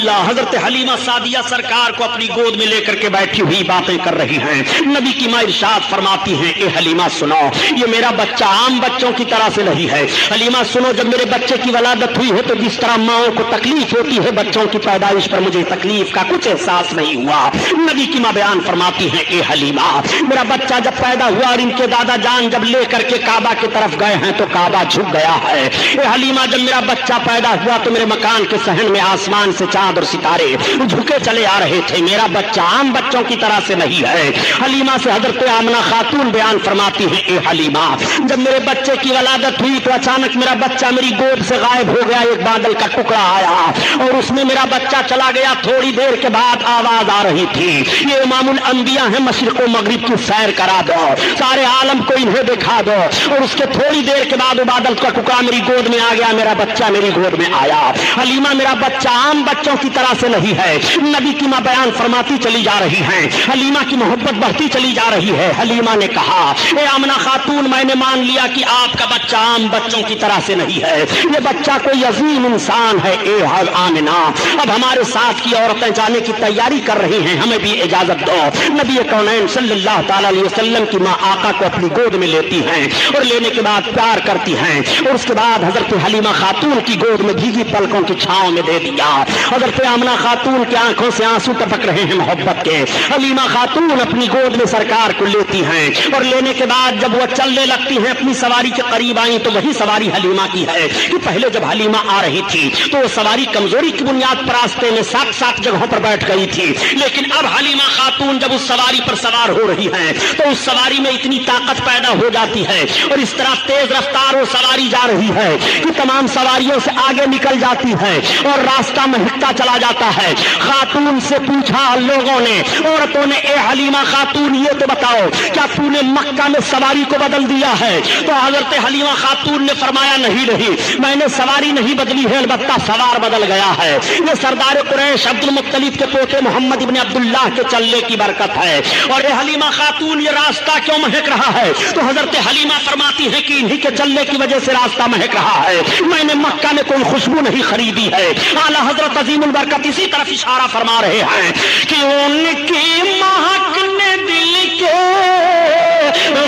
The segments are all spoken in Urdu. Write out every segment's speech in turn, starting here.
اللہ حضرت حلیمہ سعدیہ سرکار کو اپنی گود میں لے کر کے بیٹھی ہوئی باتیں کر رہی ہیں. نبی کی ماں ارشاد فرماتی ہیں اے حلیمہ سنو, یہ میرا بچہ عام بچوں کی طرح سے نہیں ہے. حلیمہ سنو, جب میرے بچے کی ولادت ہوئی ہے تو جس طرح ماؤں کو تکلیف ہوتی ہے بچوں کی پیدائش پر, مجھے تکلیف کا کچھ احساس نہیں ہوا. نبی کی ماں بیان فرماتی ہیں اے حلیمہ, میرا بچہ جب پیدا ہوا اور ان کے دادا جان جب لے کر کے کعبہ کی طرف گئے ہیں تو کعبہ جھک گیا ہے. اے حلیمہ, جب میرا بچہ پیدا ہوا تو میرے مکان کے صحن میں آسمان سے چاند اور ستارے جھکے چلے آ رہے تھے. میرا بچہ عام بچوں کی طرح سے نہیں ہے. حلیمہ سے حضرت آمنہ خاتون بیان فرماتی ہیں اے حلیمہ, جب میرے بچے کی ولادت ہوئی تو اچانک میرا بچہ میری گود سے غائب ہو گیا. ایک بادل کا ٹکڑا آیا اور اس میں میرا بچہ چلا گیا. تھوڑی دیر کے بعد آواز آ رہی تھی, یہ امام الانبیاء ہیں, مشرق و مغرب کی سیر کرا دو, سارے عالم کو انہیں دکھا دو. اور اس کے تھوڑی دیر کے بعد وہ بادل کا ٹکڑا میری گود میں آ گیا. میرا بچہ میری گود میں آیا. حلیمہ, میرا بچہ عام بچوں کی طرح سے نہیں ہے. نبی کی ماں بیان فرماتی چلی جا رہی ہیں. حلیمہ کی محبت بڑھتی چلی جا رہی ہے. حلیمہ نے کہا اے آمنہ خاتون, میں نے مان لیا کہ آپ کا بچہ عام بچوں کی طرح سے نہیں ہے, یہ بچہ کوئی عظیم انسان ہے. اے آمنہ, اب ہمارے ساتھ کی عورتیں جانے کی تیاری کر رہی ہیں, ہمیں بھی اجازت دو. نبی کونین صلی اللہ تعالی علیہ وسلم کی ماں آقا کو اپنی گود میں لیتی ہیں اور لینے کے بعد پیار کرتی ہیں, اور اس کے بعد حضرت حلیمہ خاتون کی گود میں بھیگی پلکوں کی چھاؤں میں دے دیا. حضرت آمنہ خاتون کی آنکھوں سے آنسو ٹپک رہے ہیں محبت کے. حلیمہ خاتون اپنی گود میں سرکار کو لیتی ہیں اور لینے کے بعد جب وہ چلنے لگتی ہیں, اپنی سواری کے قریب آئیں تو وہی سواری حلیمہ کی ہے کہ پہلے جب حلیمہ آ رہی تھی تو وہ سواری کمزوری کی بنیاد پر راستے میں سات جگہوں پر بیٹھ گئی تھی. لیکن اب حلیمہ خاتون جب اس سواری پر سوار ہو رہی ہیں تو اس سواری میں اتنی طاقت پیدا ہو جاتی ہے اور اس طرح تیز رفتار وہ سواری جا رہی ہے کہ تمام سواریوں سے آگے نکل جاتی ہے اور راستہ مہکتا چلا جاتا ہے. خاتون سے پوچھا لوگوں نے, عورتوں نے, اے حلیمہ خاتون یہ تو بتاؤ کیا تو نے مکہ میں سواری کو بدل دیا ہے؟ تو حضرت حلیمہ خاتون نے فرمایا نہیں, میں نے سواری نہیں بدلی ہے, البتہ سوار بدل گیا ہے. یہ سردار قریش عبد المطلب کے پوتے محمد ابن عبداللہ کے چلنے کی برکت ہے. اور اے حلیمہ خاتون, یہ راستہ کیوں مہک رہا ہے؟ تو حضرت حلیمہ فرماتی ہے کہ انہی کے چلنے کی وجہ سے راستہ مہک رہا ہے, میں نے مکہ میں کوئی خوشبو نہیں خریدی ہے. اعلیٰ حضرت عظیم البرکت اسی طرف اشارہ فرما رہے ہیں کہ ان کی مہک نے دل کے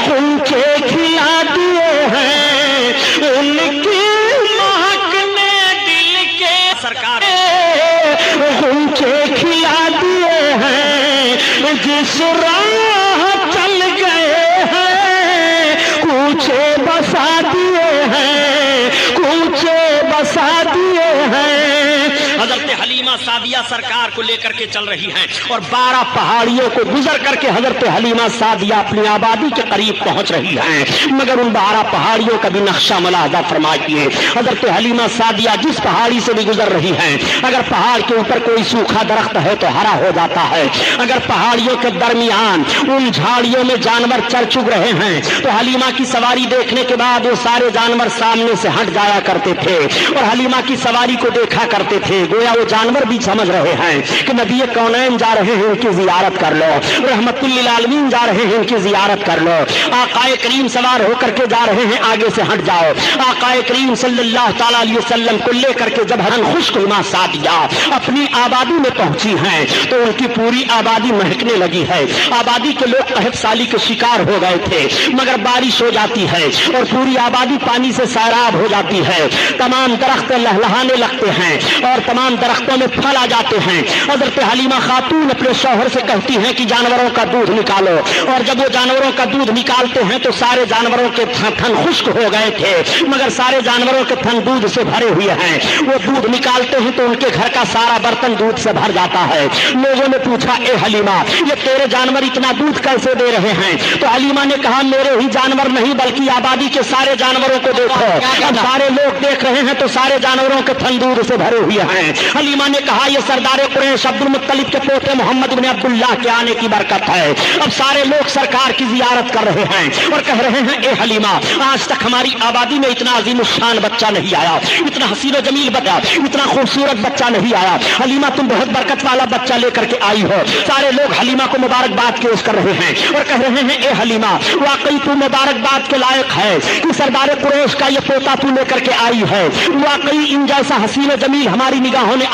غنچے کھلا دیے ہیں, ان کی مہک نے دل کے سرکار غنچے کھلا دیے ہیں. جس راہ چل گئے ہیں کوچے بسا دیے ہیں, کوچے بسا دیے ہیں. حضرت حلیمہ سعدیہ سرکار کو لے کر کے چل رہی ہیں اور 12 پہاڑیوں کو گزر کر کے حضرت حلیمہ سعدیہ اپنی آبادی کے قریب پہنچ رہی ہیں. مگر ان 12 پہاڑیوں کا بھی نقشہ ملاحظہ فرمائیے. حضرت حلیمہ سعدیہ جس پہاڑی سے بھی گزر رہی ہیں, اگر پہاڑ کے اوپر کوئی سوکھا درخت ہے تو ہرا ہو جاتا ہے, اگر پہاڑیوں کے درمیان ان جھاڑیوں میں جانور چر چگ رہے ہیں تو حلیمہ کی سواری دیکھنے کے بعد وہ سارے جانور سامنے سے ہٹ جایا کرتے تھے اور حلیمہ کی سواری کو دیکھا کرتے تھے. گویا وہ جانور بھی سمجھ رہے ہیں کہ نبی کونین جا رہے ہیں, ان کی زیارت کر لو, رحمت للعالمین جا رہے ہیں, ان کی زیارت کر لو. آقا کریم سوار ہو کر کے جا رہے ہیں, آگے سے ہٹ جاؤ. آقا کریم صلی اللہ تعالی علیہ وسلم کو لے کر کے جب ہم خشک حلیمہ سعدیہ اپنی آبادی میں پہنچی ہیں تو ان کی پوری آبادی مہکنے لگی ہے. آبادی کے لوگ قحط سالی کے شکار ہو گئے تھے, مگر بارش ہو جاتی ہے اور پوری آبادی پانی سے سیراب ہو جاتی ہے. تمام درخت لہلہانے لگتے ہیں اور تمام درختوں میں پھل آ جاتے ہیں. حضرت حلیمہ خاتون اپنے شوہر سے کہتی ہیں کہ جانوروں کا دودھ نکالو, اور جب وہ جانوروں کا دودھ نکالتے ہیں تو سارے جانوروں کے تھن خشک ہو گئے تھے, مگر سارے جانوروں کے تھن دودھ سے بھرے ہوئے ہیں. وہ دودھ نکالتے ہیں تو ان کے گھر کا سارا برتن دودھ سے بھر جاتا ہے. لوگوں نے پوچھا اے حلیمہ, یہ تیرے جانور اتنا دودھ کیسے دے رہے ہیں؟ تو حلیمہ نے کہا میرے ہی جانور نہیں بلکہ آبادی کے سارے جانوروں کو دیکھو, اب سارے لوگ دیکھ رہے ہیں تو سارے جانوروں کے تھن دودھ سے بھرے ہوئے ہیں. حلیمہ نے کہا یہ سردار قریش عبد المطلب کے پوتے محمد بن عبداللہ کے آنے کی برکت ہے. اب سارے لوگ سرکار کی زیارت کر رہے ہیں اور کہہ رہے ہیں اے حلیمہ, آج تک ہماری آبادی میں اتنا عظیم الشان بچہ نہیں آیا, اتنا حسین و جمیل بچہ, اتنا خوبصورت بچہ نہیں آیا. حلیمہ تم بہت برکت والا بچہ لے کر کے آئی ہو. سارے لوگ حلیمہ کو مبارکباد پیش کر رہے ہیں اور کہہ رہے ہیں اے حلیمہ, واقعی تو مبارکباد کے لائق ہے کہ سردار قریش کا یہ پوتا تو لے کر کے آئی ہے. واقعی ان جیسا حسین و جمیل ہماری نگاہوں نے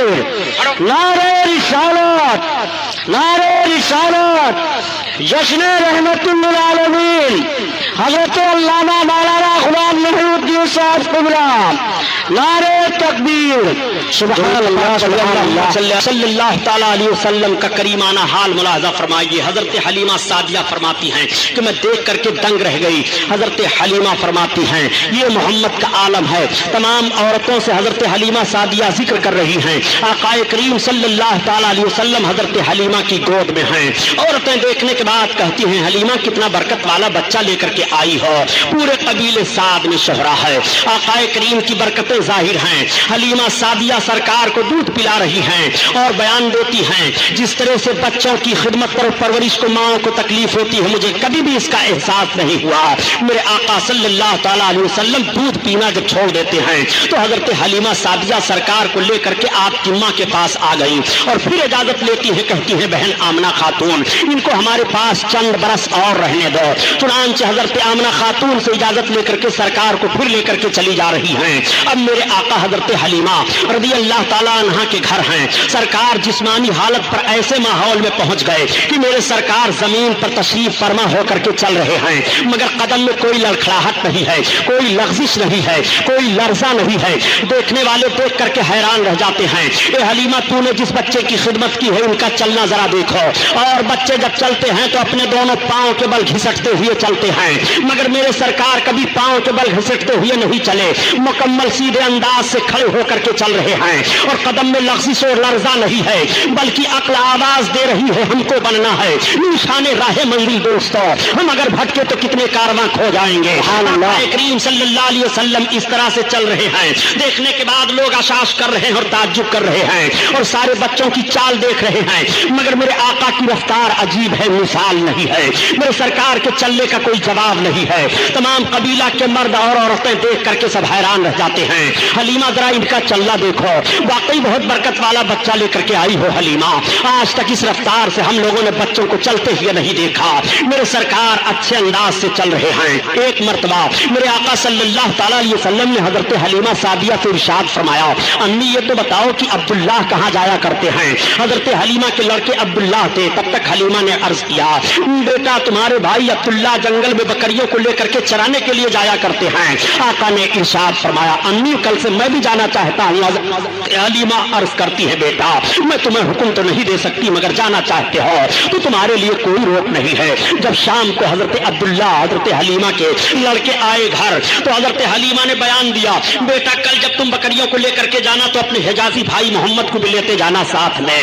تکبیر، نعرہ رسالت، نعرہ رسالت، جشن رحمت للعالمین حضرت علامہ مولانا غلام محی الدین صاحب قبلہ، نعرہ تکبیر، سبحان اللہ صلی اللہ تعالیٰ علیہ وسلم کا کریمانہ حال ملاحظہ فرمائیے۔ حضرت حلیمہ سعدیہ فرماتی ہیں کہ میں دیکھ کر کے دنگ رہ گئی۔ حضرت حلیمہ فرماتی ہیں یہ محمد کا عالم ہے، تمام عورتوں سے حضرت حلیمہ سعدیہ ذکر کر رہی ہیں، آقا کریم صلی اللہ تعالیٰ علیہ وسلم حضرت حلیمہ کی گود میں ہیں۔ عورتیں دیکھنے کے بعد کہتی ہیں حلیمہ کتنا برکت والا بچہ لے کر کے آئی ہو، پورے قبیلے سعد میں شہرا ہے، آقا کریم کی برکتیں ظاہر ہیں۔ حلیمہ سعدیہ سرکار کو دودھ پلا رہی ہیں اور بیان دیتی ہیں جس طرح سے بچوں کی خدمت اور پرورش کو ماں کو تکلیف ہوتی ہے، مجھے کبھی بھی اس کا احساس نہیں ہوا۔ میرے آقا صلی اللہ تعالیٰ علیہ وسلم دودھ پینا جب چھوڑ دیتے ہیں تو حضرت حلیمہ سعدیہ سرکار کو لے کر کے آپ کی ماں کے پاس آ گئی اور پھر اجازت لیتی ہیں، کہتی ہیں بہن آمنہ خاتون ان کو ہمارے پاس چند برس اور رہنے دو۔ چنانچہ حضرت آمنہ خاتون سے اجازت لے کر کے سرکار کو پھر لے کر کے چلی جا رہی ہیں۔ اب میرے آقا حضرت حلیمہ رضی اللہ تعالیٰ عنہ کے گھر ہیں، سرکار جسمانی حالت پر ایسے ماحول میں پہنچ گئے کہ میرے سرکار زمین پر تشریف فرما ہو کر کے چل رہے ہیں، مگر قدم میں کوئی لڑکھڑاہٹ نہیں ہے، کوئی لغزش نہیں ہے، کوئی لرزہ نہیں ہے۔ دیکھنے والے دیکھ کر کے حیران رہ جاتے ہیں، اے حلیمہ تو نے جس بچے کی خدمت کی ہے ان کا چلنا ذرا دیکھو، اور بچے جب چلتے ہیں تو اپنے دونوں پاؤں کے بل گھسٹتے ہوئے چلتے ہیں، مگر میرے سرکار کبھی پاؤں کے بل گھسٹتے ہوئے نہیں چلے، مکمل سیدھے انداز سے کھڑے ہو کر کے چل رہے ہیں، اور قدم میں لغزش اور لرزہ نہیں ہے، بلکہ عقل آواز دے رہی ہے ہم کو بننا ہے نشان راہ منزل دوستو، ہم اگر بھٹکے تو کتنے کارواں کھو جائیں گے۔ کریم صلی اللہ علیہ وسلم اس طرح سے چل رہے ہیں، دیکھنے کے بعد لوگ اشاش کر رہے ہیں اور تعجب کر رہے ہیں اور سارے بچوں کی چال دیکھ رہے ہیں، مگر میرے آقا کی رفتار عجیب ہے، مثال نہیں ہے، میرے سرکار کے چلنے کا کوئی جواب نہیں ہے۔ تمام قبیلہ کے مرد اور عورتیں دیکھ کر کے سب حیران رہ جاتے ہیں، حلیمہ ذرا ان کا چلنا دیکھو، واقعی بہت برکت والا بچہ لے کر کے آئی ہو حلیمہ، آج تک اس رفتار سے ہم لوگوں نے بچوں کو چلتے ہوئے نہیں دیکھا، میرے سرکار اچھے انداز سے چل رہے ہیں۔ ایک مرتبہ میرے آقا صلی اللہ تعالیٰ علیہ وسلم نے حضرت حلیمہ سعدیہ سے ارشاد فرمایا امی یہ تو بتاؤ کہ عبداللہ کہاں جایا کرتے ہیں؟ حضرت حلیمہ کے لڑکے عبداللہ تھے، تب تک حلیمہ نے عرض کیا بیٹا تمہارے بھائی عبداللہ جنگل میں بکریوں کو لے کر کے چرانے کے لیے جایا کرتے ہیں۔ آقا نے ارشاد فرمایا امی کل سے میں بھی جانا چاہتا ہوں۔ حلیمہ عرض کرتی ہے بیٹا میں تمہیں حکم تو نہیں دے سکتی، مگر جانا چاہتے ہو تو تمہارے لیے کوئی روک نہیں ہے۔ جب شام کو حضرت عبداللہ حضرت حلیمہ کے لڑکے آئے گھر تو حضرت حلیمہ نے بیان دیا بیٹا کل جب تم بکریوں کو لے کر کے جانا تو اپنے حجازی بھائی محمد کو بھی لیتے جانا ساتھ میں۔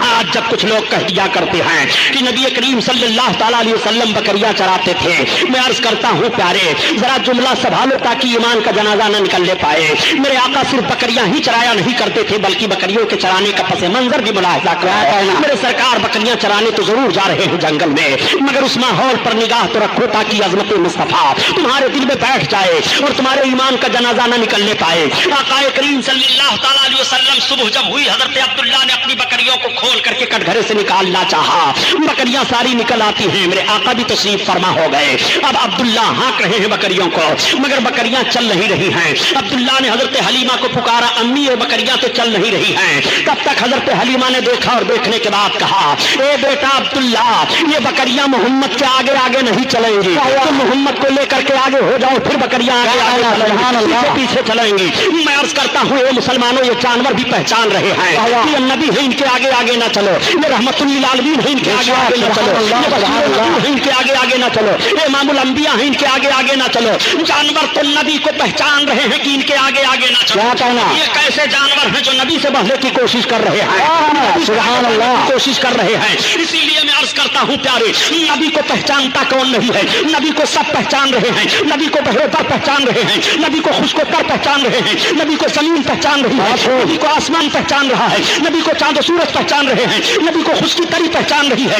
آج جب کچھ لوگ کہہ دیا کرتے ہیں کہ نبی کریم صلی اللہ تعالیٰ علیہ وسلم بکریاں چراتے تھے، میں عرض کرتا ہوں پیارے ذرا جملہ سنبھالو تاکہ ایمان کا جنازہ نہ نکل لے پائے۔ میرے آقا صرف بکریاں ہی چرایا نہیں کرتے تھے بلکہ بکریوں کے چرانے کا پس منظر بھی ملاحظہ کرایا۔ میرے سرکار بکریاں چرانے تو ضرور جا رہے ہیں جنگل میں، مگر اس ماحول پر نگاہ تو رکھو تاکہ عظمت مصطفیٰ تمہارے دل میں بیٹھ جائے اور تمہارے ایمان کا جنازہ نہ نکلنے پائے۔ آقا کریم صلی اللہ تعالیٰ علیہ وسلم صبح جب ہوئی حضرت عبداللہ نے اپنی بکریوں کو کھول کر کے کٹگھرے سے نکالنا چاہا، بکریاں ساری نکل آتی ہیں، میرے آقا بھی تشریف فرما ہو گئے۔ اب عبداللہ ہانک رہے ہیں بکریوں کو مگر بکریاں چل نہیں رہی ہیں۔ عبداللہ نے حضرت حلیمہ کو پکارا امی یہ بکریاں تو چل نہیں رہی ہیں۔ تب تک حضرت حلیمہ نے دیکھا اور دیکھنے کے بعد کہا اے بیٹا عبداللہ یہ بکریاں محمد کے آگے آگے نہیں چلیں گی، تم محمد کو لے کر کے آگے ہو جاؤ پھر بکریاں آگے پیچھے چلیں گی۔ میں عرض کرتا ہوں اے مسلمانوں یہ جانور بھی پہچان رہے ہیں کہ نبی ہے ان کے آگے آگے نہ چلو، یہ رحمت للعالمین ہے ان کے آگے آگے نہ چلو، یہ ان کے آگے آگے نہ چلو، امام الانبیاء ہیں ان کے آگے آگے نہ چلو۔ جانور تو نبی کو پہچان رہے ہیں کہ ان کے آگے آگے نہ چلو۔ یہ کیسے جانور ہیں جو نبی سے بڑھنے کی کوشش کر رہے ہیں، سبحان اللہ کوشش کر رہے ہیں۔ اسی لیے میں عرض کرتا ہوں پیارے نبی کو پہچانتا کون نہیں ہے؟ نبی کو سب پہچان رہے ہیں، نبی کو بہرے پر پہچان رہے ہیں، نبی کو خشک و تر پہچان رہے ہیں، نبی کو زمین پہچان رہی ہے، نبی کو آسمان پہچان رہا ہے، نبی کو چاند و سورج پہچان رہے ہیں، نبی کو خشکی تری پہچان رہی ہے،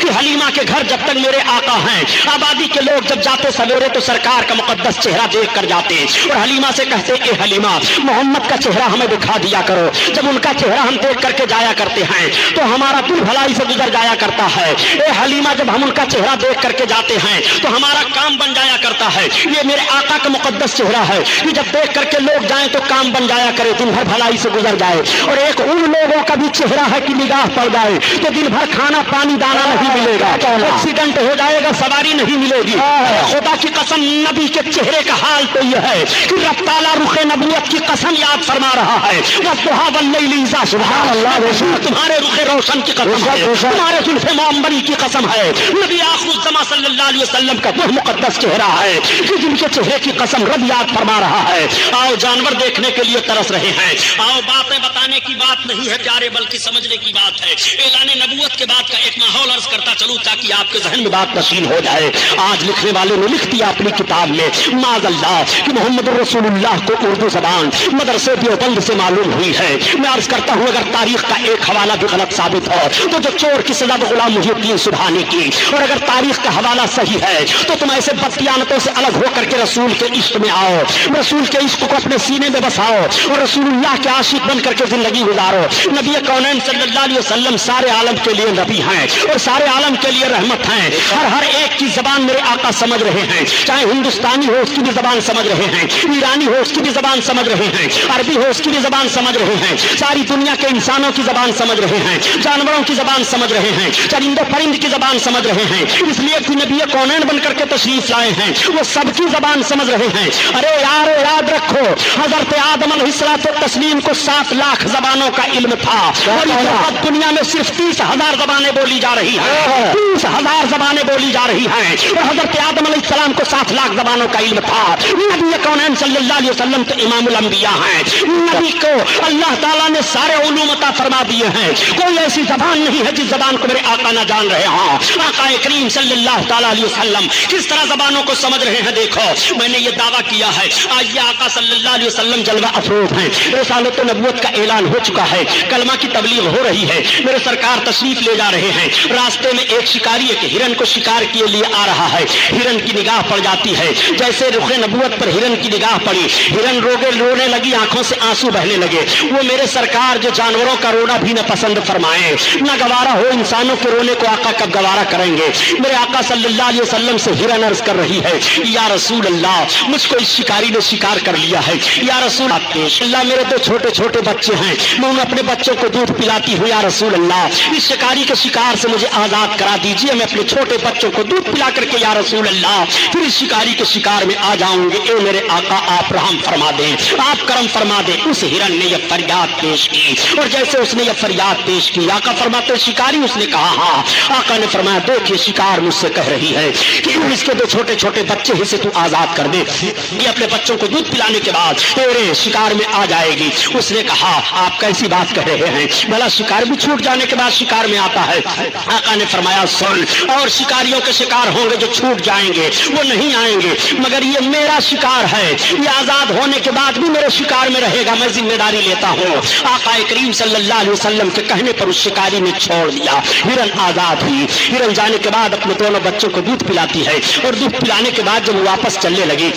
کہ حلیمہ کے گھر جب تک میرے آقا ہیں آبادی کے لوگ جب جاتے سویرے تو سرکار کا مقدس چہرہ دیکھ کر جاتے اور حلیمہ سے کہتے اے حلیمہ محمد کا چہرہ ہمیں دکھا دیا کرو. جب ان کا چہرہ ہم دیکھ کر کے جایا کرتے ہیں تو ہمارا دل بھلائی سے گزر جایا کرتا ہے. اے حلیمہ جب ہم ان کا چہرہ دیکھ کر کے جاتے ہیں تو ہمارا کام بن جایا کرتا ہے. یہ میرے آقا کا مقدس چہرہ ہے کہ جب دیکھ کر کے لوگ جائیں تو کام بن جایا کرے, دن بھر بھلائی سے گزر جائے. اور ایک ان لوگوں کا بھی چہرہ ہے کہ نگاہ پڑ جائے تو دن بھر کھانا پانی دانا نہیں ملے گا, ایکسیڈنٹ ہو جائے گا, سواری نہیں ملے گی. خدا کی قسم نبی کے چہرے کا حال تو یہ ہے کہ رب تعالیٰ رخ نبوت کی قسم یاد فرما رہا ہے. سبحان اللہ, تمہارے رخ روشن کی قسم ہے, تمہارے زلف معمبری کی قسم ہے. نبی آخر الزمان صلی اللہ علیہ وسلم کا وہ مقدس چہرہ ہے کہ جن کے چہرے کی قسم رب یاد فرما رہا ہے. آؤ جانور دیکھنے کے لیے ترس رہے ہیں, آؤ باتیں بتانے کی بات نہیں ہے پیارے بلکہ سمجھنے کی بات ہے. اعلان نبوت کے بعد کا ایک ماحول عرض کرتا چلوں تاکہ آپ کے ذہن میں بات نشین ہو جائے. آج لکھنے والے نے لکھ دیا اپنی کتاب میں معاذ اللہ کہ محمد رسول اللہ کو اردو زبان مدرسے دیوبند سے معلوم ہوئی ہے. میں عرض کرتا ہوں اگر تاریخ کا ایک حوالہ بھی غلط ثابت ہو تو جو چور کی سزا غلام محی الدین سبحانی کی, اور اگر تاریخ کا حوالہ صحیح ہے تو تم ایسے بددیانتوں سے الگ ہو کر کے رسول کے عشق میں آؤ, رسول کے عشق کو اپنے سینے میں بساؤ اور رسول اللہ کے عاشق بن کر کے زندگی گزارو. نبی کونین صلی اللہ علیہ وسلم سارے عالم کے لیے نبی ہیں اور سارے عالم کے لیے رحمت ہیں. ہر ایک کی زبان میرے آقا سمجھ رہے ہیں, چاہے ہندوستانی ہو اس کی بھی زبان سمجھ رہے ہیں, ایرانی ہو اس کی بھی زبان سمجھ رہے ہیں, عربی ہو اس کی بھی زبان سمجھ رہے ہیں, ساری دنیا کے انسانوں کی زبان سمجھ رہے ہیں, جانوروں کی زبان سمجھ رہے ہیں, چرند و پرند کی زبان سمجھ رہے ہیں. اس لیے کہ نبی کونین بن کر کے تشریف لائے ہیں وہ سب کی زبان سمجھ رہے ہیں. ارے یار یاد رکھو حضرت آدم علیہ الصلوۃ والتسلیم کو 7 لاکھ زبانوں کا علم تھا اور اس وقت دنیا میں صرف 30,000 زبانیں بولی جا رہی ہیں, 30,000 زبانیں بولی جا رہی ہیں. اور حضرت آدم علیہ السلام کو 7 لاکھ زبانوں کا علم تھا. نبی کونین صلی اللہ علیہ وسلم تو امام الانبیاء ہیں. نبی کو اللہ تعالیٰ نے سارے علوم عطا فرما دیے ہیں. کوئی ایسی زبان نہیں ہے جس زبان کو میرے آقا نہ جان رہے ہوں. آقا کریم صلی اللہ تعالیٰ علیہ وسلم کس طرح زبانوں کو سمجھ رہے ہیں. دیکھو میں نے یہ دعویٰ کیا ہے آج یہ آقا صلی اللہ علیہ وسلم جلوہ افروز ہیں. رسالت و نبوت کا اعلان ہو چکا ہے, کلمہ کی تبلیغ ہو رہی ہے, میرے سرکار تشریف لے جا رہے ہیں. راستے میں ایک شکاری ایک ہرن کو شکار کے لیے آ رہا ہے. ہرن کی نگاہ پڑ جاتی ہے, جیسے رخ نبوت پر ہرن کی نگاہ پڑی ہرن رونے لگی, آنکھوں سے آنسو بہنے لگے. وہ میرے سرکار جو جانوروں کا رونا بھی نہ پسند فرمائے, نہ گوارا ہو انسانوں کے رونے کو آقا کب گوارا کریں گے. میرے آقا صلی اللہ علیہ وسلم سے ہرن عرض کر رہی ہے یا رسول اللہ مجھ کو اس شکاری نے شکار کر لیا ہے. یا رسول اللہ میرے تو چھوٹے چھوٹے بچے ہیں, میں اپنے بچوں کو دودھ پلاتی ہوں. یا رسول اللہ اس شکاری کے شکار سے مجھے آزاد کرا دیجیے, میں اپنے چھوٹے بچوں کو دودھ پلا کر کے یا رسول اللہ پھر اس شکاری کے شکار میں آ جاؤں گے. اے میرے آقا آپ رحم فرما دیں, آپ کرم فرما دیں. اس ہرن نے یہ فریاد پیش کی اور جیسے اس نے یہ فریاد پیش کی آقا فرماتے شکاری اس نے کہا ہاں. آقا نے فرمایا دیکھ یہ شکار مجھ سے کہہ رہی ہے کہ اس کے 2 چھوٹے چھوٹے بچے ہی سے تو آزاد کر دے, یہ اپنے بچوں کو دودھ پلانے کے بعد تیرے شکار میں آ جائے گی. اس نے کہا آپ کیسی بات کہہ رہے ہیں, بھلا شکار بھی چھوٹ جانے کے بعد شکار میں آتا ہے. آقا نے فرمایا سن, اور شکاریوں کے شکار ہوں گے جو چھوٹ جائیں گے وہ نہیں آئیں گے, مگر یہ میرا شکار ہے, یہ آزاد ہونے کے بعد بھی میرے شکار میں رہے گا, میں ذمہ داری لیتا ہوں. آقا کریم صلی اللہ علیہ وسلم کے کہنے پر اس شکاری نے چھوڑ دیا, ہرن آزاد ہوئی. ہرن جانے کے بعد اپنے دونوں بچوں کو دودھ پلاتی ہے اور دودھ پلانے کے بعد جب واپس چلنے لگی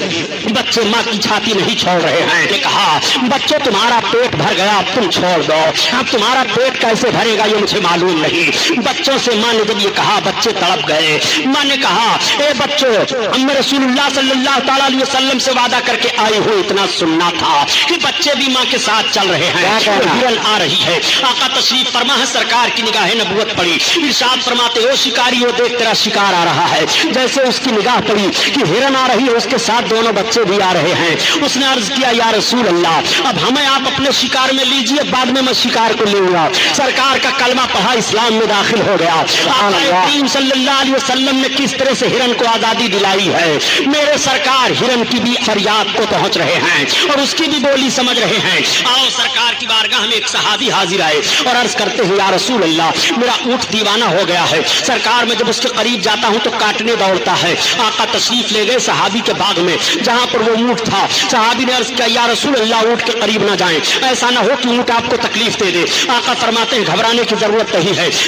بچے ماں کی چھاتی نہیں چھوڑ رہے ہیں. نے کہا بچوں تمہارا پیٹ بھر گیا, اب تم چھوڑ دو. اب تمہارا پیٹ کیسے بھرے گا یہ مجھے معلوم نہیں. بچوں سے ماں نے جب یہ کہا بچے تڑپ گئے. ماں نے کہا اے بچوں ہم رسول اللہ صلی اللہ تعالیٰ علیہ وسلم سے وعدہ کر کے آئی ہوں, اتنا سننا تھا کہ بچے بھی ماں کے ساتھ چل رہے ہیں. ہرن آ رہی ہے, آقا تشریف فرما ہے, سرکار کی نگاہ نبوت پڑی, ارشاد فرماتے ہو شکاری ہو دیکھ تیرا شکار آ رہا ہے. جیسے اس کی نگاہ پڑی کہ ہرن آ رہی ہے اس کے ساتھ دونوں بچے بھی آ رہے ہیں. اس نے عرض کیا یا رسول اللہ اب ہمیں آپ اپنے شکار میں لیجئے, بعد میں شکار کو لوں گا. سرکار کا کلمہ پڑھا, اسلام میں داخل ہو گیا. آقا کریم صلی اللہ علیہ وسلم نے کس طرح سے ہرن کو آزادی دلائی ہے. میرے سرکار ہرن کی بھی فریاد کو پہنچ رہے ہیں اور اس کی بھی بولی سمجھ رہے ہیں. آؤ سرکار کی بارگاہ میں ایک صحابی حاضر آئے اور عرض کرتے ہیں یا رسول اللہ میرا اونٹ دیوانہ ہو گیا ہے. سرکار میں جب اس کے قریب جاتا ہوں تو کاٹنے دوڑتا ہے. آقا تشریف لے گئے صحابی کے باغ میں جہاں پر وہ اونٹ تھا. صحابی نے عرض کیا یا رسول اللہ اونٹ کے قریب نہ جائیں, ایسا نہ ہو کہ اونٹ آپ کو تکلیف دے دے. آقا فرماتے ہیں گھبرانے کی ضرورت نہیں ہے.